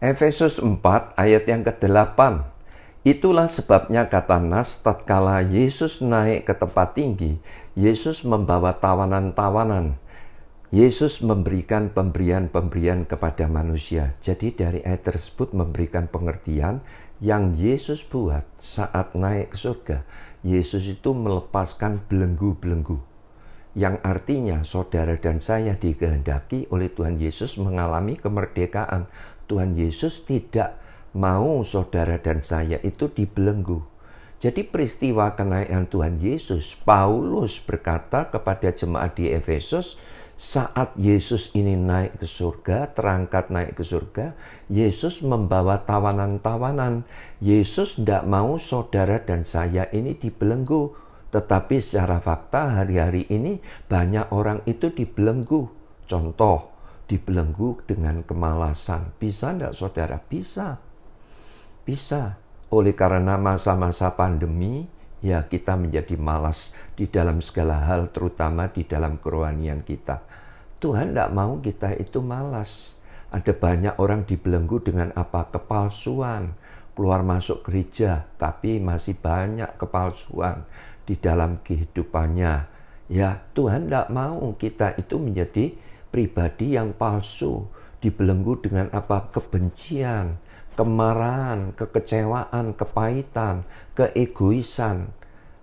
Efesus 4 ayat yang ke-8. Itulah sebabnya kata Nas, tatkala Yesus naik ke tempat tinggi, Yesus membawa tawanan-tawanan. Yesus memberikan pemberian-pemberian kepada manusia. Jadi dari ayat tersebut memberikan pengertian yang Yesus buat saat naik ke surga. Yesus itu melepaskan belenggu-belenggu. Yang artinya saudara dan saya dikehendaki oleh Tuhan Yesus mengalami kemerdekaan. Tuhan Yesus tidak mau saudara dan saya itu dibelenggu. Jadi peristiwa kenaikan Tuhan Yesus, Paulus berkata kepada jemaat di Efesus, saat Yesus ini naik ke surga, terangkat naik ke surga, Yesus membawa tawanan-tawanan. Yesus tidak mau saudara dan saya ini dibelenggu. Tetapi secara fakta hari-hari ini banyak orang itu dibelenggu. Contoh, dibelenggu dengan kemalasan. Bisa tidak saudara? Bisa. Bisa. Oleh karena masa-masa pandemi, ya kita menjadi malas di dalam segala hal, terutama di dalam kerohanian kita. Tuhan tidak mau kita itu malas. Ada banyak orang dibelenggu dengan apa? Kepalsuan. Keluar masuk gereja, tapi masih banyak kepalsuan di dalam kehidupannya. Ya, Tuhan tidak mau kita itu menjadi pribadi yang palsu. Dibelenggu dengan apa? Kebencian, kemarahan, kekecewaan, kepahitan, keegoisan.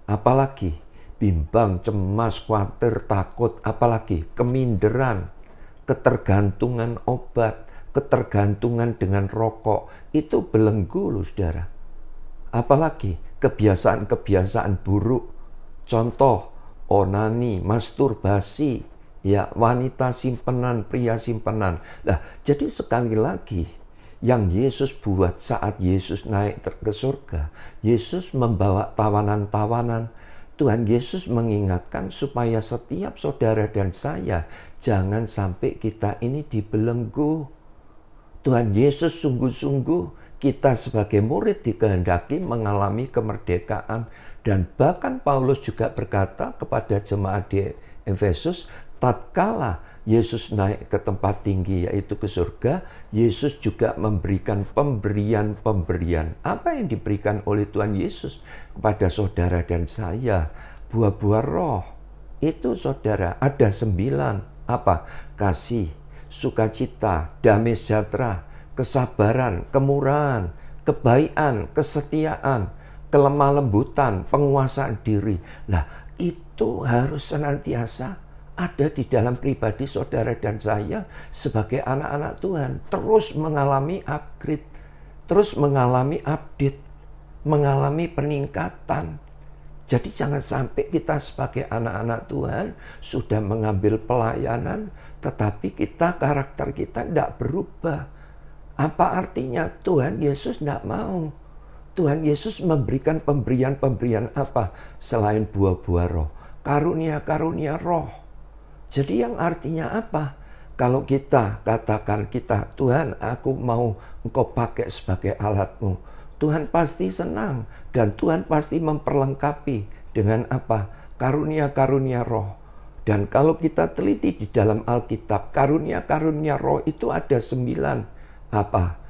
Apalagi bimbang, cemas, khawatir, takut, apalagi keminderan, ketergantungan obat, ketergantungan dengan rokok, itu belenggu loh saudara. Apalagi kebiasaan-kebiasaan buruk, contoh onani, masturbasi, ya wanita simpenan, pria simpenan. Nah, jadi sekali lagi yang Yesus buat saat Yesus naik ke surga, Yesus membawa tawanan-tawanan. Tuhan Yesus mengingatkan supaya setiap saudara dan saya jangan sampai kita ini dibelenggu. Tuhan Yesus sungguh-sungguh kita sebagai murid dikehendaki mengalami kemerdekaan. Dan bahkan Paulus juga berkata kepada jemaat di Efesus, tatkala Yesus naik ke tempat tinggi yaitu ke surga, Yesus juga memberikan pemberian-pemberian. Apa yang diberikan oleh Tuhan Yesus kepada saudara dan saya? Buah-buah roh. Itu saudara ada 9. Apa? Kasih, sukacita, damai sejahtera, kesabaran, kemurahan, kebaikan, kesetiaan, kelemah lembutan, penguasaan diri. Nah, itu harus senantiasa ada di dalam pribadi saudara dan saya sebagai anak-anak Tuhan. Terus mengalami upgrade, terus mengalami update, mengalami peningkatan. Jadi jangan sampai kita sebagai anak-anak Tuhan sudah mengambil pelayanan, tetapi karakter kita tidak berubah. Apa artinya? Tuhan Yesus tidak mau. Tuhan Yesus memberikan pemberian-pemberian apa? Selain buah-buah roh. Karunia-karunia roh. Jadi yang artinya apa? Kalau kita katakan Tuhan aku mau Engkau pakai sebagai alatmu. Tuhan pasti senang dan Tuhan pasti memperlengkapi dengan apa? Karunia-karunia roh. Dan kalau kita teliti di dalam Alkitab, karunia-karunia roh itu ada 9. Apa?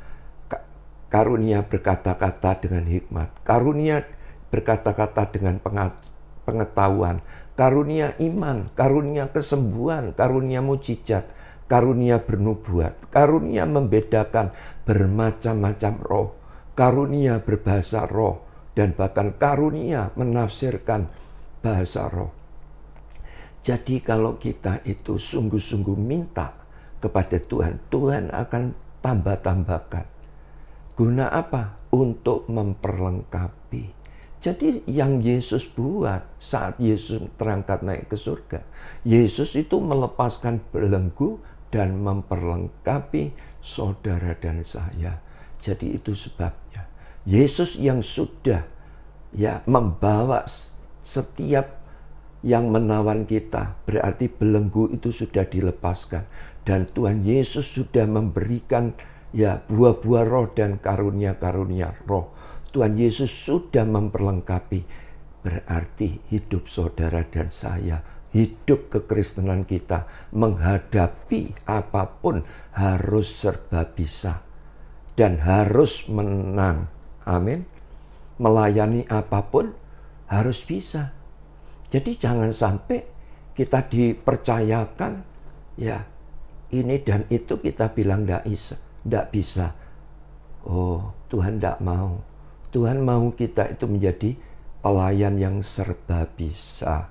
Karunia berkata-kata dengan hikmat. Karunia berkata-kata dengan pengetahuan. Karunia iman, karunia kesembuhan, karunia mujizat, karunia bernubuat, karunia membedakan bermacam-macam roh, karunia berbahasa roh, dan bahkan karunia menafsirkan bahasa roh. Jadi kalau kita itu sungguh-sungguh minta kepada Tuhan, Tuhan akan tambah-tambahkan. Guna apa? Untuk memperlengkapi. Jadi yang Yesus buat saat Yesus terangkat naik ke surga, Yesus itu melepaskan belenggu dan memperlengkapi saudara dan saya. Jadi itu sebabnya Yesus yang sudah membawa setiap yang menawan kita, berarti belenggu itu sudah dilepaskan. Dan Tuhan Yesus sudah memberikan buah-buah roh dan karunia-karunia roh. Tuhan Yesus sudah memperlengkapi. Berarti hidup saudara dan saya, hidup kekristenan kita menghadapi apapun harus serba bisa. dan harus menang. Amin. Melayani apapun harus bisa. Jadi jangan sampai kita dipercayakan ya ini dan itu kita bilang tidak bisa. Oh, Tuhan tidak mau. Tuhan mau kita itu menjadi pelayan yang serba bisa.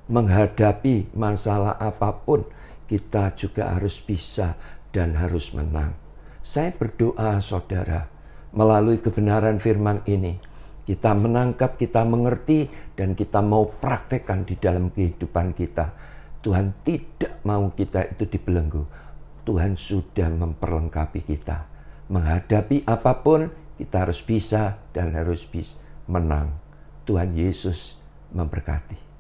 Menghadapi masalah apapun, kita juga harus bisa dan harus menang. Saya berdoa, saudara, melalui kebenaran firman ini, kita menangkap, kita mengerti, dan kita mau praktekkan di dalam kehidupan kita. Tuhan tidak mau kita itu dibelenggu. Tuhan sudah memperlengkapi kita. Menghadapi apapun, kita harus bisa dan harus bisa menang. Tuhan Yesus memberkati.